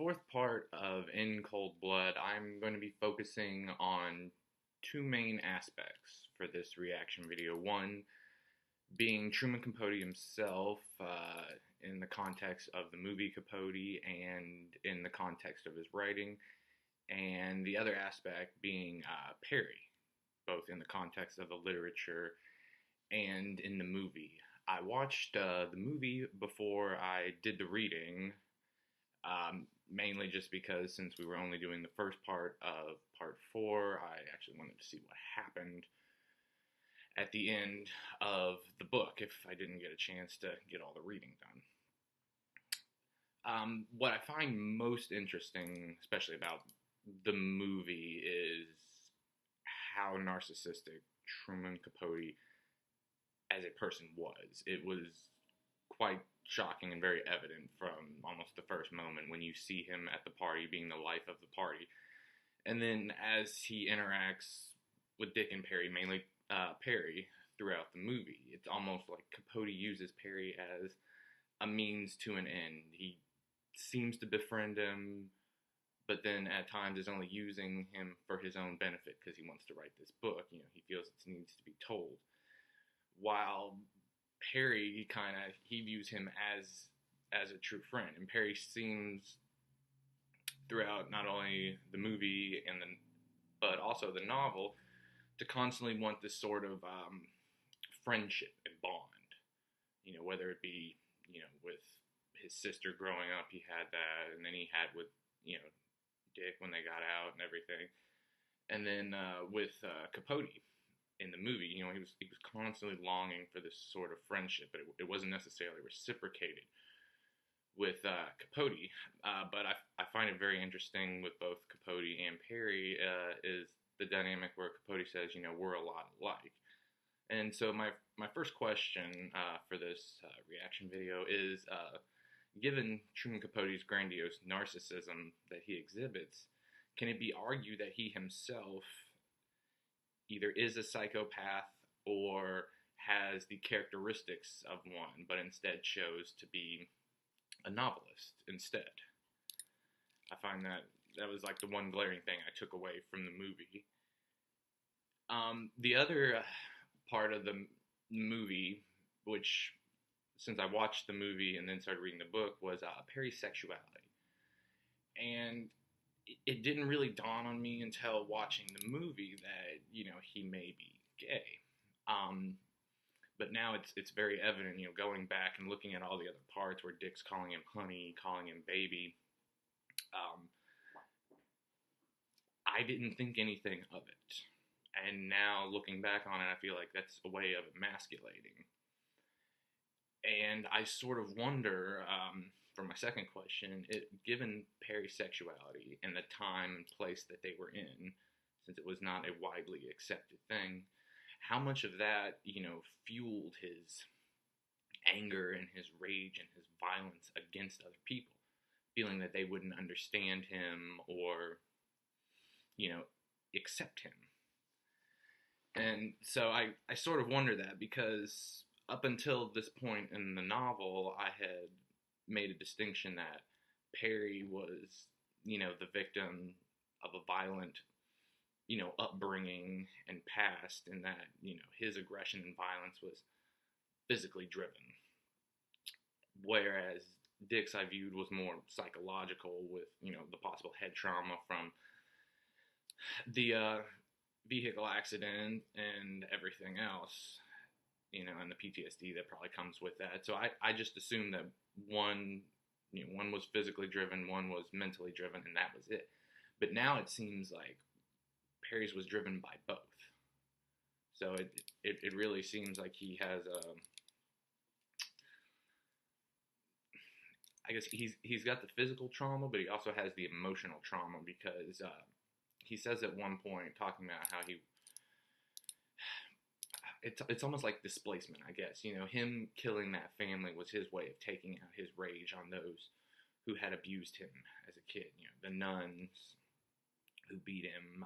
fourth part of In Cold Blood, I'm going to be focusing on two main aspects for this reaction video. One being Truman Capote himself in the context of the movie Capote and in the context of his writing, and the other aspect being Perry, both in the context of the literature and in the movie. I watched the movie before I did the reading, mainly just because since we were only doing the first part of part four, I actually wanted to see what happened at the end of the book if I didn't get a chance to get all the reading done. What I find most interesting, especially about the movie, is how narcissistic Truman Capote as a person was. It was quite shocking and very evident from almost the first moment when you see him at the party being the life of the party. And then as he interacts with Dick and Perry, mainly Perry, throughout the movie, it's almost like Capote uses Perry as a means to an end. He seems to befriend him, but then at times is only using him for his own benefit because he wants to write this book. You know, he feels it needs to be told. While Perry he views him as a true friend, and Perry seems throughout not only the movie but also the novel to constantly want this sort of friendship and bond. You know, whether it be with his sister growing up, he had that, and then he had with Dick when they got out and everything, and then with Capote. In the movie, he was constantly longing for this sort of friendship, but it wasn't necessarily reciprocated with Capote. But I find it very interesting with both Capote and Perry is the dynamic where Capote says, we're a lot alike. And so my first question for this reaction video is, given Truman Capote's grandiose narcissism that he exhibits, can it be argued that he himself either is a psychopath or has the characteristics of one, but instead chose to be a novelist instead? I find that was like the one glaring thing I took away from the movie. The other part of the movie, which since I watched the movie and then started reading the book, was Perry's sexuality. And it didn't really dawn on me until watching the movie that, he may be gay. But now it's very evident, going back and looking at all the other parts where Dick's calling him honey, calling him baby. I didn't think anything of it. And now looking back on it, I feel like that's a way of emasculating. And I sort of wonder, for my second question, given Perry's sexuality and the time and place that they were in, since it was not a widely accepted thing, how much of that, fueled his anger and his rage and his violence against other people, feeling that they wouldn't understand him or, accept him. And so I sort of wonder that, because up until this point in the novel, I had made a distinction that Perry was, the victim of a violent, upbringing and past, and that, his aggression and violence was physically driven. Whereas Dick's I viewed was more psychological with, the possible head trauma from the vehicle accident and everything else, and the PTSD that probably comes with that. So I just assumed that one was physically driven, one was mentally driven, and that was it. But now it seems like Perry's was driven by both. So it really seems like he has I guess he's got the physical trauma, but he also has the emotional trauma, because he says at one point, talking about how it's almost like displacement, I guess. Him killing that family was his way of taking out his rage on those who had abused him as a kid. The nuns who beat him,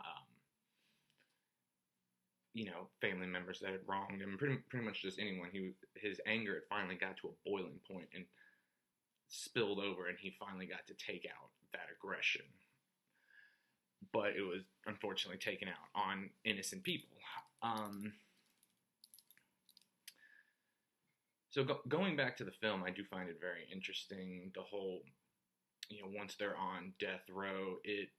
family members that had wronged him, pretty much just anyone. His anger had finally got to a boiling point, and spilled over and he finally got to take out that aggression. But it was unfortunately taken out on innocent people. So going back to the film, I do find it very interesting. The whole, once they're on death row, it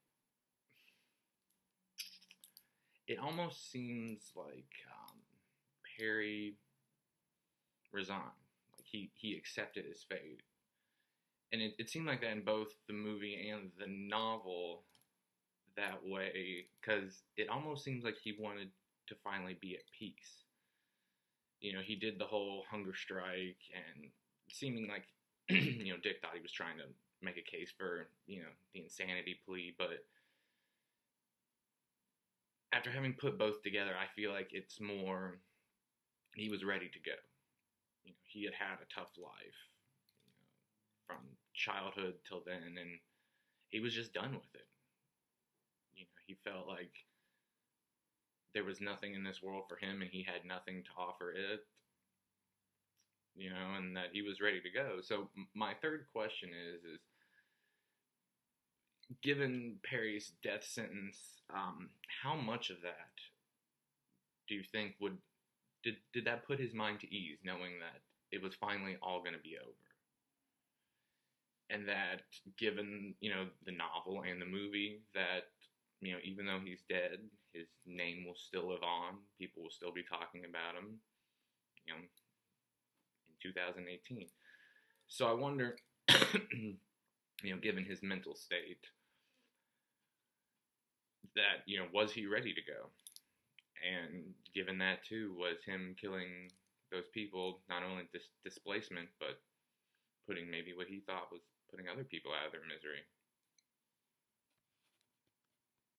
almost seems like Perry resigned. Like he accepted his fate. And it seemed like that in both the movie and the novel that way, because it almost seems like he wanted to finally be at peace. He did the whole hunger strike, and seeming like, Dick thought he was trying to make a case for, the insanity plea, but after having put both together, I feel like it's more, he was ready to go. He had had a tough life, from childhood till then, and he was just done with it. He felt like there was nothing in this world for him, and he had nothing to offer it, and that he was ready to go. So my third question is given Perry's death sentence, how much of that do you think did that put his mind to ease, knowing that it was finally all going to be over? And that given, the novel and the movie, that, even though he's dead, his name will still live on. People will still be talking about him, in 2018. So I wonder, given his mental state, that, was he ready to go? And given that, too, was him killing those people not only displacement, but putting maybe what he thought was putting other people out of their misery?